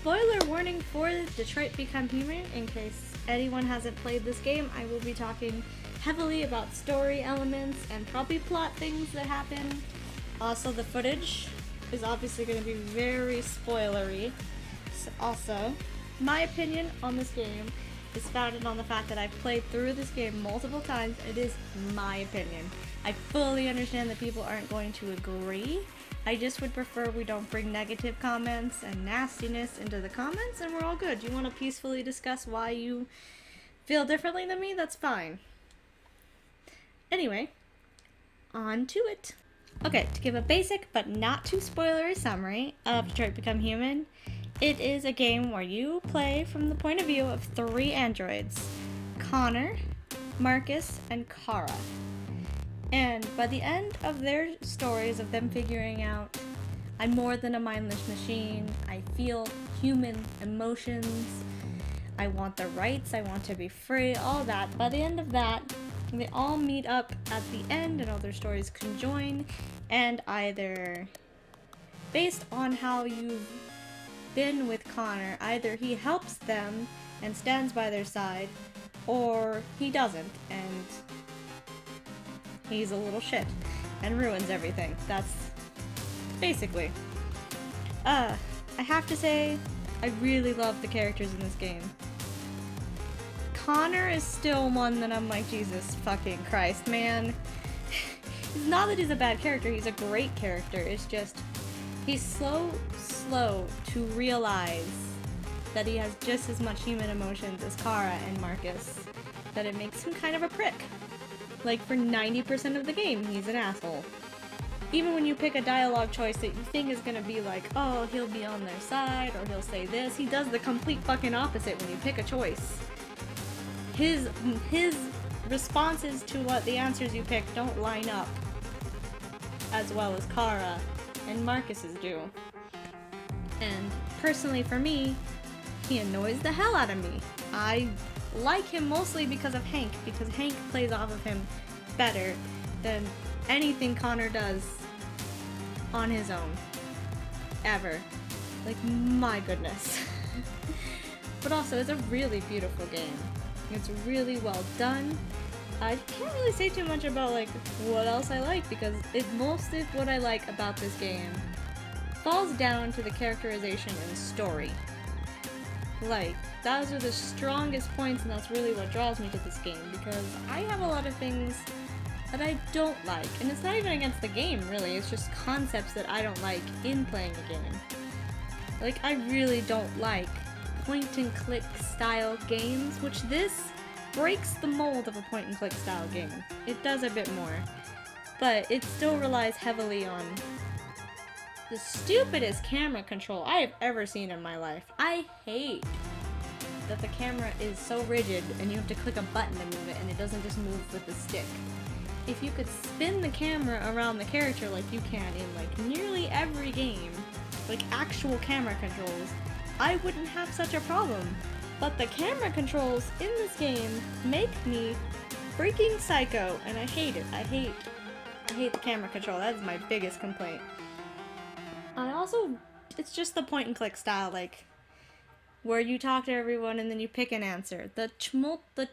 spoiler warning for Detroit Become Human. In case anyone hasn't played this game, I will be talking heavily about story elements and probably plot things that happen. Also, the footage is obviously going to be very spoilery. Also, my opinion on this game is founded on the fact that I've played through this game multiple times. It is my opinion. I fully understand that people aren't going to agree. I just would prefer we don't bring negative comments and nastiness into the comments, and we're all good. You want to peacefully discuss why you feel differently than me? That's fine. Anyway, on to it. Okay, to give a basic but not too spoilery summary of Detroit Become Human, it is a game where you play from the point of view of 3 androids, Connor, Marcus, and Kara. And by the end of their stories of them figuring out, I'm more than a mindless machine, I feel human emotions, I want the rights, I want to be free, all that. By the end of that, they all meet up at the end and all their stories conjoin, and either, based on how you've been with Connor, either he helps them and stands by their side, or he doesn't, and he's a little shit and ruins everything. That's basically. I have to say, I really love the characters in this game. Connor is still one that I'm like, Jesus fucking Christ, man. It's not that he's a bad character, he's a great character. It's just, he's slow to realize that he has just as much human emotions as Kara and Marcus, that it makes him kind of a prick. Like, for 90% of the game, he's an asshole. Even when you pick a dialogue choice that you think is gonna be like, oh, he'll be on their side, or he'll say this, he does the complete fucking opposite when you pick a choice. His responses to what the answers you pick don't line up as well as Kara and Marcus's do. And personally for me, he annoys the hell out of me. I like him mostly because of Hank, because Hank plays off of him better than anything Connor does on his own. Ever. Like, my goodness. But also, it's a really beautiful game. It's really well done. I can't really say too much about, like, what else I like, because most of what I like about this game falls down to the characterization and story. Like, those are the strongest points, and that's really what draws me to this game, because I have a lot of things that I don't like, and it's not even against the game, really, it's just concepts that I don't like in playing a game. Like, I really don't like point-and-click style games, which this breaks the mold of a point-and-click style game. It does a bit more, but it still relies heavily on the stupidest camera control I have ever seen in my life. I hate that the camera is so rigid and you have to click a button to move it and it doesn't just move with the stick. If you could spin the camera around the character like you can in like nearly every game, like actual camera controls, I wouldn't have such a problem. But the camera controls in this game make me freaking psycho, and I hate it. I hate the camera control. That is my biggest complaint. It's just the point and click style, like, where you talk to everyone and then you pick an answer. The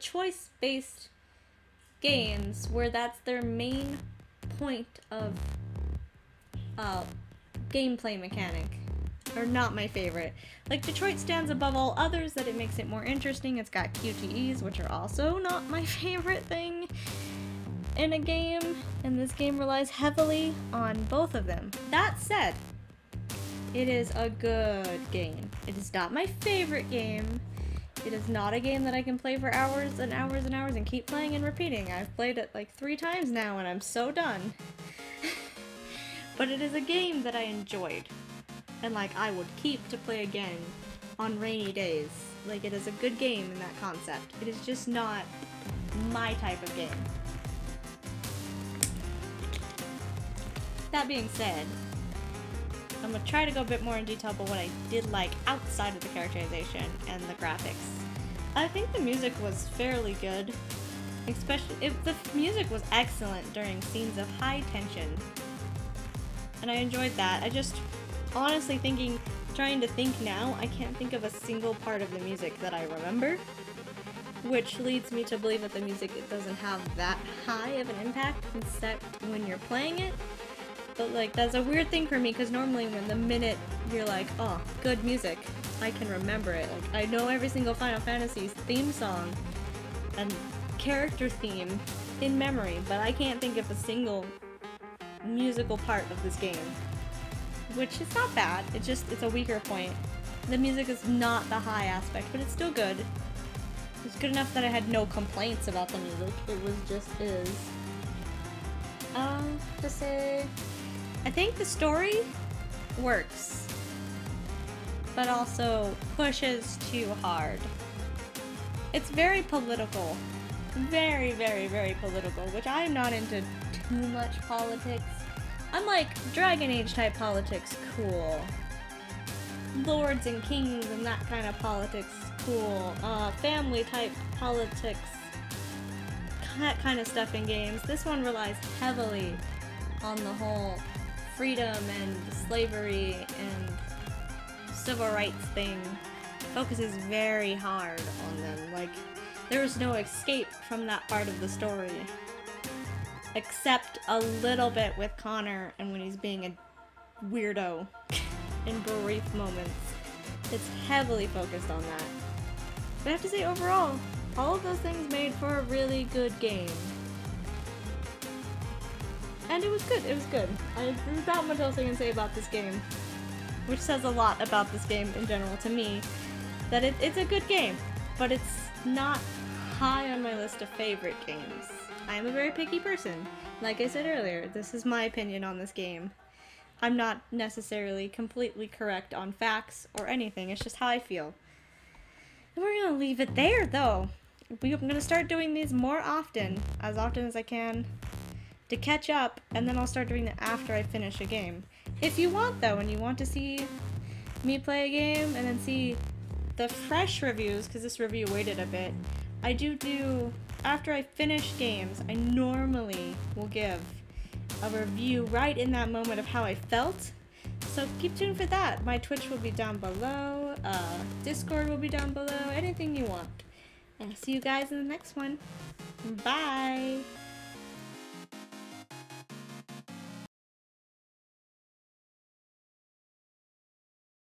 choice-based games, where that's their main point of gameplay mechanic, are not my favorite. Like, Detroit stands above all others that it makes it more interesting. It's got QTEs, which are also not my favorite thing in a game, and this game relies heavily on both of them. That said, it is a good game. It is not my favorite game. It is not a game that I can play for hours and hours and hours and keep playing and repeating. I've played it like 3 times now and I'm so done. But it is a game that I enjoyed. And like, I would keep to play again on rainy days. Like, it is a good game in that concept. It is just not my type of game. That being said, I'm gonna try to go a bit more in detail about what I did like outside of the characterization and the graphics. I think the music was fairly good. Especially, the music was excellent during scenes of high tension. And I enjoyed that. I just, honestly thinking trying to think now, I can't think of a single part of the music that I remember, which leads me to believe that the music doesn't have that high of an impact except when you're playing it. But like, that's a weird thing for me, because normally when the minute you're like, oh, good music, I can remember it. Like, I know every single Final Fantasy's theme song and character theme in memory, but I can't think of a single musical part of this game. Which is not bad, it's a weaker point. The music is not the high aspect, but it's still good. It's good enough that I had no complaints about the music, it was just is. To say, I think the story works, but also pushes too hard. It's very political. Very, very, very political, which I am not into too much politics. I'm like, Dragon Age type politics, cool. Lords and kings and that kind of politics, cool. Family type politics, that kind of stuff in games. This one relies heavily on the whole freedom and slavery and civil rights thing. Focuses very hard on them. Like, there's no escape from that part of the story. Except a little bit with Connor and when he's being a weirdo in brief moments. It's heavily focused on that. But I have to say, overall, all of those things made for a really good game. And it was good, it was good. There's not much else I can say about this game. Which says a lot about this game in general to me. That it's a good game, but it's not high on my list of favorite games. I am a very picky person. Like I said earlier, this is my opinion on this game. I'm not necessarily completely correct on facts or anything, it's just how I feel. And we're gonna leave it there, though. I'm gonna start doing these more often as I can, to catch up, and then I'll start doing it after I finish a game. If you want, though, and you want to see me play a game and then see the fresh reviews, because this review waited a bit, I do, after I finish games, I normally will give a review right in that moment of how I felt. So keep tuned for that. My Twitch will be down below, Discord will be down below, anything you want. And I'll see you guys in the next one. Bye!